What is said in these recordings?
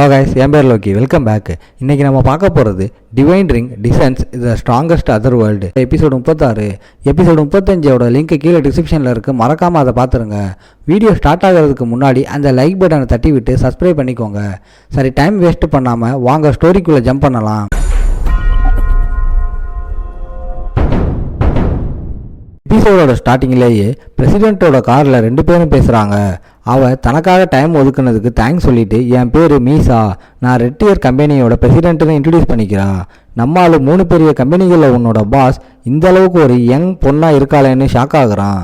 Hello guys, என் பேர் Loki. Welcome back. இன்றைக்கி நம்ம பார்க்க போகிறது divine ring designs the strongest other world episode 36. Episode 35ஓட லிங்க் கீழே டிஸ்கிரிப்ஷனில் இருக்குது, மறக்காமல் அதை பார்த்துருங்க. வீடியோ ஸ்டார்ட் ஆகிறதுக்கு முன்னாடி அந்த லைக் பட்டனை தட்டி விட்டு சப்ஸ்கிரைப் பண்ணிக்கோங்க. சரி, டைம் வேஸ்ட் பண்ணாமல் வாங்க ஸ்டோரிக்குள்ளே ஜம்ப் பண்ணலாம். எபிசோடோட ஸ்டார்டிங்லேயே பிரசிடென்ட்டோட காரில் 2 பேரும் பேசுகிறாங்க. அவள் தனக்காக டைம் ஒதுக்குனதுக்கு தேங்க்ஸ் சொல்லிட்டு, என் பேர் மீசா, நான் ரெட் டியர் கம்பெனியோட பிரசிடென்ட்னு இன்ட்ரடியூஸ் பண்ணிக்கிறா. நம்மால் 3 பெரிய கம்பெனிகளில் உன்னோட பாஸ் இந்த அளவுக்கு ஒரு யங் பொண்ணாக இருக்காளேன்னு ஷாக் ஆகுறான்.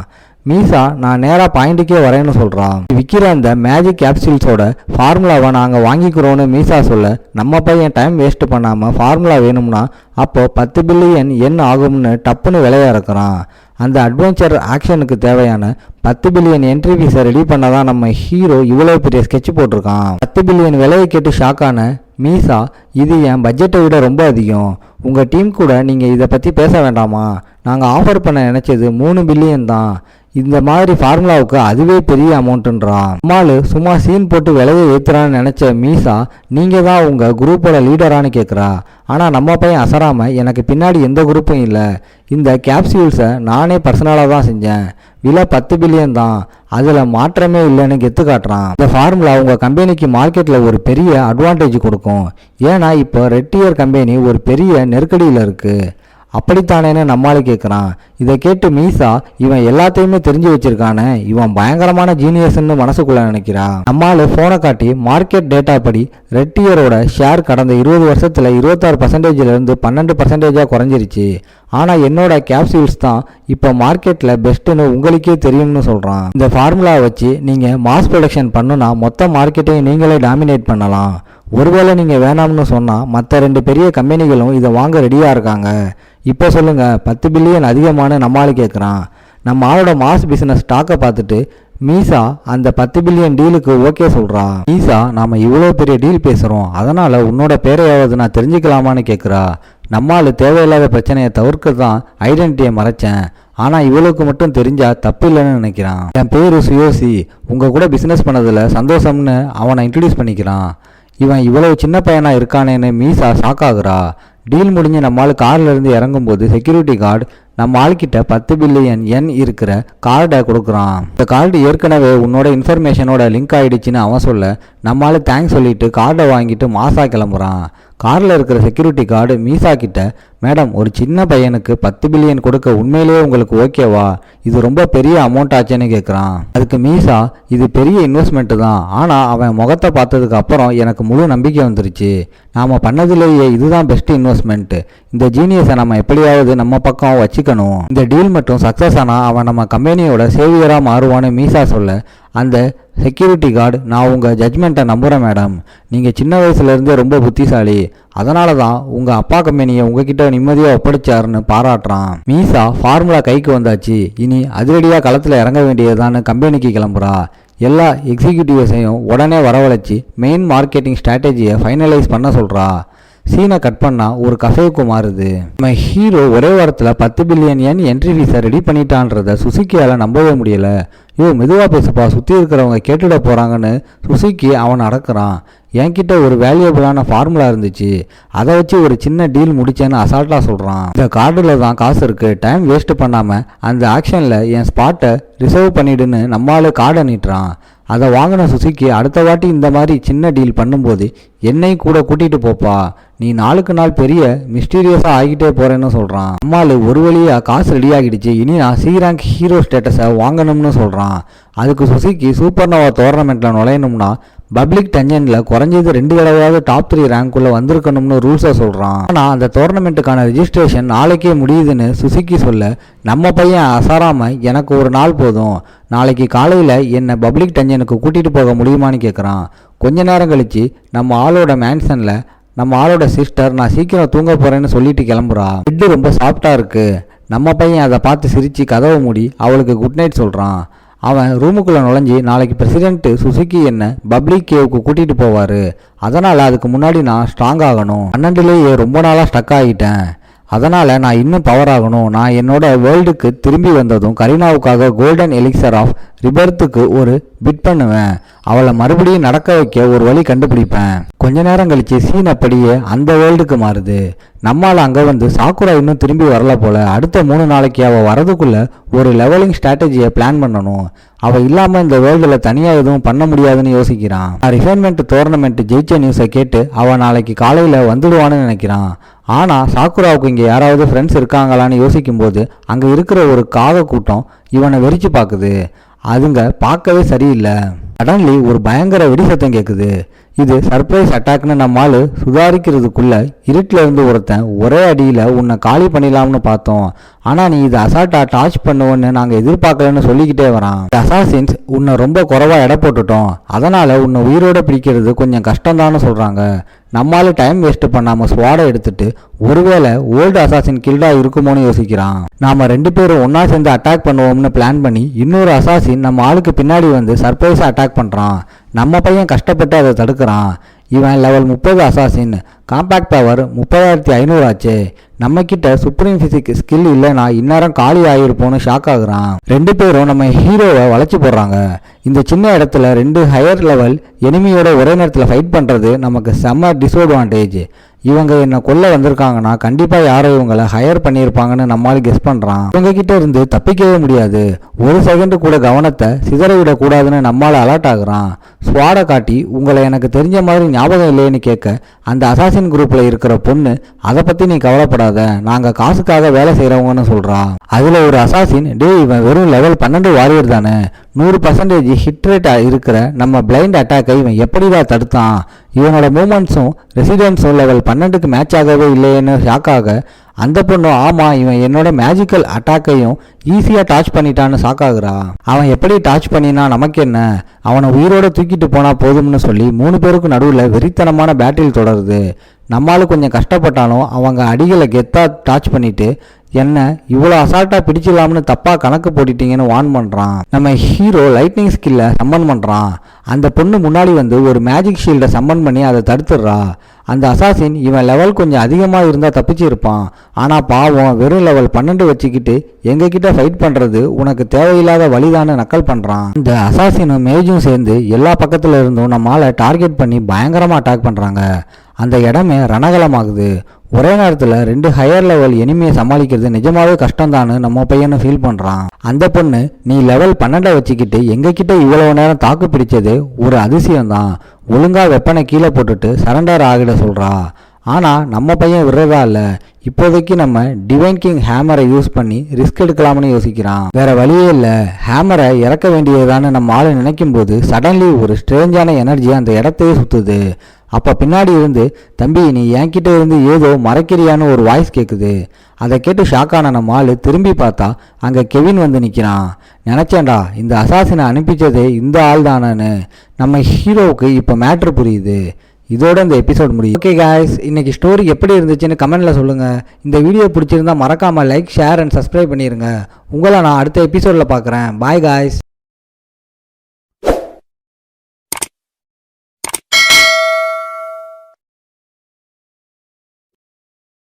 மீசா நான் நேராக பாயிண்ட்டுக்கே வரேன்னு சொல்கிறான். விற்கிற அந்த மேஜிக் கேப்சூல்ஸோட ஃபார்முலாவை நாங்கள் வாங்கிக்கிறோன்னு மீசா சொல்ல, நம்ம பையன் டைம் வேஸ்ட் பண்ணாமல் ஃபார்முலா வேணும்னா அப்போ 10 பில்லியன் எண் ஆகும்னு டப்புன்னு விலைய இறக்குறான். அந்த அட்வென்ச்சர் ஆக்ஷனுக்கு தேவையான 10 பில்லியன் என்ட்ரி ஃபீஸை ரெடி பண்ணதான் நம்ம ஹீரோ இவ்வளோ பெரிய ஸ்கெட்ச் போட்டிருக்கான். 10 பில்லியன் விலையை கேட்டு ஷாக்கான மீசா, இது என் பட்ஜெட்டை விட ரொம்ப அதிகம், உங்கள் டீம் கூட நீங்கள் இதை பற்றி பேச வேண்டாமா? நாங்கள் ஆஃபர் பண்ண நினச்சது 3 பில்லியன் தான். இந்த மாதிரி ஃபார்முலாவுக்கு அதுவே பெரிய அமௌண்ட்டுன்றான். அம்மாள் சும்மா சீன் போட்டு விலையை ஏற்றுறான்னு நினச்ச மீசா, நீங்கள் தான் உங்கள் குரூப்போட லீடரானு கேட்குறா. ஆனால் நம்ம பையன் அசராமல், எனக்கு பின்னாடி எந்த குரூப்பும் இல்லை, இந்த கேப்சியூல்ஸை நானே பர்சனலாக தான் செஞ்சேன், விலை 10 பில்லியன் தான், அதில் மாற்றமே இல்லைன்னு கெத்து காட்டுறான். இந்த ஃபார்முலா உங்கள் கம்பெனிக்கு மார்க்கெட்டில் ஒரு பெரிய அட்வான்டேஜ் கொடுக்கும். ஏன்னா இப்போ ரெட் டியர் கம்பெனி ஒரு பெரிய நெருக்கடியில் இருக்குது. அப்படித்தானேன்னு நம்மளால கேட்குறான். இதை கேட்டு மீசா, இவன் எல்லாத்தையுமே தெரிஞ்சு வச்சிருக்கானே, இவன் பயங்கரமான ஜீனியஸ்ன்னு மனசுக்குள்ள நினைக்கிறான். நம்மளால ஃபோனை காட்டி மார்க்கெட் டேட்டா படி ரெட் டியரோட ஷேர் கடந்த 20 வருஷத்தில் 26%லேருந்து 12% குறைஞ்சிருச்சு. ஆனால் என்னோட கேப்சூல்ஸ் தான் இப்போ மார்க்கெட்டில் பெஸ்ட்டுன்னு உங்களுக்கே தெரியும்னு சொல்கிறான். இந்த ஃபார்முலாவை வச்சு நீங்கள் மாஸ் ப்ரொடக்ஷன் பண்ணுனா மொத்த மார்க்கெட்டையும் நீங்களே டாமினேட் பண்ணலாம். ஒருவேளை நீங்கள் வேணாம்னு சொன்னால் மற்ற 2 பெரிய கம்பெனிகளும் இதை வாங்க ரெடியாக இருக்காங்க. இப்போ சொல்லுங்கள், 10 பில்லியன் அதிகமான நம்மளால கேட்குறான். நம்ம ஆளோட மாஸ் பிஸ்னஸ் ஸ்டாக்கை பார்த்துட்டு மீசா அந்த 10 பில்லியன் டீலுக்கு ஓகே சொல்கிறா. மீசா, நாம் இவ்வளோ பெரிய டீல் பேசுகிறோம், அதனால் உன்னோட பேரையாவது நான் தெரிஞ்சுக்கலாமான்னு கேட்குறா. நம்மால் தேவையில்லாத பிரச்சனையை தவிர்க்க தான் ஐடென்டிட்டியை மறைச்சேன், ஆனால் இவளுக்கு மட்டும் தெரிஞ்சால் தப்பு இல்லைன்னு நினைக்கிறான். என் பேர் சுயோசி, உங்கள் கூட பிஸ்னஸ் பண்ணதில் சந்தோஷம்னு அவனை இன்ட்ரடியூஸ் பண்ணிக்கிறான். இவன் இவ்வளவு சின்ன பையனாக இருக்கானேன்னு மீசா ஷாக் ஆகுறா. டீல் முடிஞ்சு நம்மால் கார்லேருந்து இறங்கும்போது செக்யூரிட்டி கார்டு நம்ம ஆள்கிட்ட 10 பில்லியன் எண் இருக்கிற கார்டை கொடுக்குறான். இந்த கார்டு ஏற்கனவே உன்னோட இன்ஃபர்மேஷனோட லிங்க் ஆகிடுச்சின்னு அவன் சொல்ல, நம்மளால தேங்க்ஸ் சொல்லிட்டு கார்டை வாங்கிட்டு மாசா கிளம்புறான். காரில் இருக்கிற செக்யூரிட்டி கார்டு மீசா கிட்ட, மேடம், ஒரு சின்ன பையனுக்கு 10 பில்லியன் கொடுக்க உண்மையிலேயே உங்களுக்கு ஓகேவா? இது ரொம்ப பெரிய அமௌண்ட் ஆச்சுன்னு கேட்குறான். அதுக்கு மீசா, இது பெரிய இன்வெஸ்ட்மெண்ட்டு தான், ஆனால் அவன் முகத்தை பார்த்ததுக்கு அப்புறம் எனக்கு முழு நம்பிக்கை வந்துருச்சு. நாம் பண்ணதுலேயே இதுதான் பெஸ்ட் இன்வெஸ்ட்மெண்ட்டு. இந்த ஜீனியஸை நம்ம எப்படியாவது நம்ம பக்கம் வச்சுக்கணும். இந்த டீல் மட்டும் சக்ஸஸ் ஆனால் அவன் நம்ம கம்பெனியோட சேவியராக மாறுவான்னு மீசா சொல்ல, அந்த செக்யூரிட்டி கார்டு, நான் உங்கள் ஜட்ஜ்மெண்ட்டை நம்புகிறேன் மேடம், நீங்கள் சின்ன வயசுலேருந்தே ரொம்ப புத்திசாலி, அதனால தான் உங்கள் அப்பா கம்பெனியை உங்ககிட்ட நிம்மதியாக ஒப்படைச்சாருன்னு பாராட்டுறான். மீசா, ஃபார்முலா கைக்கு வந்தாச்சு, இனி அதிரடியாக களத்தில் இறங்க வேண்டியதான்னு கம்பெனிக்கு கிளம்புறா. எல்லா எக்ஸிக்யூட்டிவ்ஸையும் உடனே வரவழைச்சி மெயின் மார்க்கெட்டிங் ஸ்ட்ராட்டஜியை ஃபைனலைஸ் பண்ண சொல்கிறா. சீனை கட் பண்ணால் ஒரு கஃபேவுக்கு மாறுது. நம்ம ஹீரோ ஒரே வாரத்தில் 10 பில்லியன் எண் என்ட்ரி ஃபீஸை ரெடி பண்ணிட்டான்றத சுசுக்கியால் நம்பவே முடியலை. மெதுவாக பேசுப்பா, சுற்றி இருக்கிறவங்க கேட்டுட போகிறாங்கன்னு சுசுக்கி அவன் அடக்குறான். என்கிட்ட ஒரு வேல்யூபிளான ஃபார்முலா இருந்துச்சு, அதை வச்சு ஒரு சின்ன டீல் முடிச்சேன்னு அசால்ட்டாக சொல்கிறான். இந்த கார்டில் தான் காசு இருக்குது, டைம் வேஸ்ட் பண்ணாமல் அந்த ஆக்ஷனில் என் ஸ்பாட்டை ரிசர்வ் பண்ணிடுன்னு நம்மளால கார்டை நீட்டுறான். அதை வாங்கின சுசுக்கி, அடுத்த வாட்டி இந்த மாதிரி சின்ன டீல் பண்ணும்போது என்னையும் கூட கூட்டிகிட்டு போப்பா, நீ நாளுக்கு நாள் பெரிய மிஸ்டீரியஸாக ஆகிட்டே போகிறேன்னு சொல்கிறான். நம்மால் ஒரு வழியாக காசு ரெடி ஆகிடுச்சு, இனி நான் சி ரேங்க் ஹீரோ ஸ்டேட்டஸை வாங்கணும்னு சொல்கிறான். அதுக்கு சுசுக்கி, சூப்பர் நோவா டோர்னமெண்ட்டில் நுழையணும்னா பப்ளிக் டென்ஷனில் குறைஞ்சது 2 தடவையாவது டாப் 3 ரேங்க்குள்ளே வந்திருக்கணும்னு ரூல்ஸை சொல்கிறான். ஆனால் அந்த டோர்னமெண்ட்டுக்கான ரெஜிஸ்ட்ரேஷன் நாளைக்கே முடியுதுன்னு சுசுக்கி சொல்ல, நம்ம பையன் அசாராமல், எனக்கு ஒரு நாள் போதும், நாளைக்கு காலையில் என்னை பப்ளிக் டென்ஷனுக்கு கூட்டிகிட்டு போக முடியுமான்னு கேட்குறான். கொஞ்ச நேரம் கழித்து நம்ம ஆளோட மேன்சனில் நம்ம ஆளோட சிஸ்டர், நான் சீக்கிரம் தூங்க போகிறேன்னு சொல்லிட்டு கிளம்புறா. பெட்டு ரொம்ப சாஃப்டாக இருக்குது. நம்ம பையன் அதை பார்த்து சிரித்து கதவை மூடி அவளுக்கு குட் நைட் சொல்கிறான். அவன் ரூமுக்குள்ளே நுழைஞ்சி, நாளைக்கு பிரசிடென்ட்டு சுசுக்கி என்ன பப்ளிக் கேவுக்கு கூட்டிகிட்டு போவார், அதனால் அதுக்கு முன்னாடி நான் ஸ்ட்ராங் ஆகணும், 12லேயே ரொம்ப நாளாக ஸ்டக் ஆகிட்டேன், அதனால் நான் இன்னும் பவர் ஆகணும், நான் என்னோட வேர்ல்டுக்கு திரும்பி வந்ததும் கரீனாவுக்காக கோல்டன் எலிக்சர் ஆஃப் ரிபர்த்துக்கு ஒரு பிட் பண்ணுவேன், அவளை மறுபடியும் நடக்க வைக்க ஒரு வழி கண்டுபிடிப்பேன். கொஞ்ச நேரம் கழிச்சு சீன் அப்படியே அந்த வேர்ல்டுக்கு மாறுது. நம்மால் அங்கே வந்து சாக்குரா இன்னும் திரும்பி வரல போல. அடுத்த 3 நாளைக்கு அவள் வரதுக்குள்ள ஒரு லெவலிங் ஸ்ட்ராட்டஜியை பிளான் பண்ணணும். அவள் இல்லாமல் இந்த வேர்ல்டில் தனியாக எதுவும் பண்ண முடியாதுன்னு யோசிக்கிறான். ரிஃபைன்மெண்ட் டோர்னமெண்ட் ஜெயிச்ச நியூஸை கேட்டு அவள் நாளைக்கு காலையில் வந்துடுவான்னு நினைக்கிறான். ஆனால் சாக்குராவுக்கு இங்கே யாராவது ஃப்ரெண்ட்ஸ் இருக்காங்களான்னு யோசிக்கும்போது அங்கே இருக்கிற ஒரு காக கூட்டம் இவனை வெறிச்சு பார்க்குது. அதுங்க பார்க்கவே சரியில்லை. சடன்லி ஒரு பயங்கர வெடி சத்தம் கேட்குது. இது சர்ப்ரைஸ் அட்டாக்னு நம்மால் சுதாரிக்கிறதுக்குள்ள இருட்டில் இருந்து ஒருத்தன் ஒரே அடியில் உன்னை காலி பண்ணிடலாம்னு பார்த்தோம், ஆனால் நீ இதை அசால்ட்டாக டாச் பண்ணுவோன்னு நாங்கள் எதிர்பார்க்கலன்னு சொல்லிக்கிட்டே வரான். அசாசின்ஸ் உன்னை ரொம்ப குறைவாக எடை போட்டுட்டோம், அதனால் உன்னை உயிரோடு பிடிக்கிறது கொஞ்சம் கஷ்டம்தான்னு சொல்கிறாங்க. நம்மால் டைம் வேஸ்ட் பண்ணாமல் ஸ்வாடை எடுத்துட்டு ஒருவேளை ஓல்டு அசாசின் கில்டாக இருக்குமோன்னு யோசிக்கிறான். நாம் 2 பேரும் ஒன்றா சேர்ந்து அட்டாக் பண்ணுவோம்னு பிளான் பண்ணி இன்னொரு அசாசின் நம்ம ஆளுக்கு பின்னாடி வந்து சர்ப்ரைஸாக அட்டாக் பண்ணுறான். நம்ம பையன் கஷ்டப்பட்டு அதை தடுக்கிறான். இவன் லெவல் 30 அசாசின், காம்பேக்ட் பவர் 30,500 ஆச்சு. நம்மக்கிட்ட சுப்ரீம் ஃபிசிக் ஸ்கில் இல்லைனா இந்நேரம் காலி ஆகிருப்போன்னு ஷாக் ஆகுறான். 2 பேரும் நம்ம ஹீரோவை வளைச்சி போடுறாங்க. இந்த சின்ன இடத்துல 2 ஹையர் லெவல் எனிமியோட ஒரே நேரத்தில் ஃபைட் பண்ணுறது நமக்கு செம்ம டிஸ்அட்வான்டேஜ். இவங்க என்னை கொல்ல வந்திருக்காங்கன்னா கண்டிப்பாக யாரோ இவங்களை ஹையர் பண்ணியிருப்பாங்கன்னு நம்மளால கெஸ் பண்ணுறான். இவங்க கிட்ட இருந்து தப்பிக்கவே முடியாது. ஒரு செகண்டு கூட கவனத்தை சிதற விடக்கூடாதுன்னு நம்மளால அலர்ட் ஆகுறான். ஸ்வாடை காட்டி உங்களை எனக்கு தெரிஞ்ச மாதிரி ஞாபகம் இல்லைன்னு கேட்க அந்த அசாசின் குரூப்பில் இருக்கிற பொண்ணு அதை பற்றி நீ கவலைப்படாத, நாங்கள் காசுக்காக வேலை செய்கிறவங்கன்னு சொல்கிறா. அதில் ஒரு அசாசின், டே இவன் வெறும் லெவல் 12 வாரியர் தானே, 100% ஹிட் ரேட் இருக்கிற நம்ம பிளைண்ட் அட்டாக்கை இவன் எப்படிதான் தடுத்தான், இவனோட மூமெண்ட்ஸும் ரெசிடென்ஸும் லெவல் 12க்கு மேட்ச் ஆகவே இல்லைன்னு ஷாக்காக அந்த பொண்ணும் ஆமாம் இவன் என்னோட மேஜிக்கல் அட்டாக்கையும் ஈஸியாக டாச் பண்ணிட்டான்னு ஷாக்காகிறா. அவன் எப்படி டாச் பண்ணினா நமக்கு என்ன, அவனை உயிரோடு தூக்கிட்டு போனால் போதும்னு சொல்லி 3 பேருக்கு நடுவில் வெறித்தனமான பேட்டில் தொடருது. நம்மளால கொஞ்சம் கஷ்டப்பட்டாலும் அவங்க அடிகளை கெத்தா டாச் பண்ணிட்டு என்ன இவ்வளோ அசால்ட்டாக பிடிச்சிடலாம்னு தப்பாக கணக்கு போட்டுட்டீங்கன்னு வார்ன் பண்ணுறான். நம்ம ஹீரோ லைட்னிங் ஸ்கில்லை சம்மன் பண்ணுறான். அந்த பொண்ணு முன்னாடி வந்து ஒரு மேஜிக் ஷீல்டை சம்மன் பண்ணி அதை தடுத்துடுறா. அந்த அசாசின் இவன் லெவல் கொஞ்சம் அதிகமாக இருந்தால் தப்பிச்சு இருப்பான், ஆனால் பாவம் வெறும் லெவல் 12 வச்சுக்கிட்டு எங்ககிட்ட ஃபைட் பண்ணுறது உனக்கு தேவையில்லாத வழிதான்னு நக்கல் பண்ணுறான். இந்த அசாசினும் மேஜும் சேர்ந்து எல்லா பக்கத்தில் இருந்தும் நம்மளால் டார்கெட் பண்ணி பயங்கரமாக அட்டாக் பண்ணுறாங்க. அந்த இடமே ரணகலமாகுது. ஒரே நேரத்தில் 2 ஹையர் லெவல் எனிமையை சமாளிக்கிறது நிஜமாவே கஷ்டம்தான்னு நம்ம பையனை ஃபீல் பண்ணுறான். அந்த பொண்ணு நீ லெவல் 12 வச்சுக்கிட்டு எங்ககிட்ட இவ்வளவு நேரம் தாக்கு பிடிச்சது ஒரு அதிசயம்தான், ஒழுங்கா வெப்பனை கீழே போட்டுட்டு சரண்டர் ஆகிட சொல்கிறா. ஆனால் நம்ம பையன் விடுறதா இல்லை. இப்போதைக்கு நம்ம டிவைன் கிங் ஹேமரை யூஸ் பண்ணி ரிஸ்க் எடுக்கலாம்னு யோசிக்கிறான். வேற வழியே இல்லை, ஹேமரை இறக்க வேண்டியதான்னு நம்ம ஆளு நினைக்கும் போது சடன்லி ஒரு ஸ்ட்ரேஞ்சான எனர்ஜி அந்த இடத்தையே சுற்றுது. அப்போ பின்னாடி இருந்து தம்பி நீ என்கிட்ட இருந்து ஏதோ மறைக்கிறியான்னு ஒரு வாய்ஸ் கேட்குது. அதை கேட்டு ஷாக்கான நம்ம ஆளு திரும்பி பார்த்தா அங்கே கெவின் வந்து நிற்கிறான். நினச்சேன்டா இந்த அசாசினை அனுப்பிச்சதே இந்த ஆள் தானேன்னு. நம்ம ஹீரோவுக்கு இப்போ மேட்ரு புரியுது. இதோட இந்த எபிசோட் முடியும். ஓகே காய்ஸ், இன்னைக்கு ஸ்டோரி எப்படி இருந்துச்சுன்னு கமெண்ட்ல சொல்லுங்க. இந்த வீடியோ பிடிச்சிருந்தா மறக்காம லைக், ஷேர் அண்ட் சப்ஸ்கிரைப் பண்ணிருங்க. உங்களை நான் அடுத்த எபிசோட்ல பார்க்குறேன். Bye guys.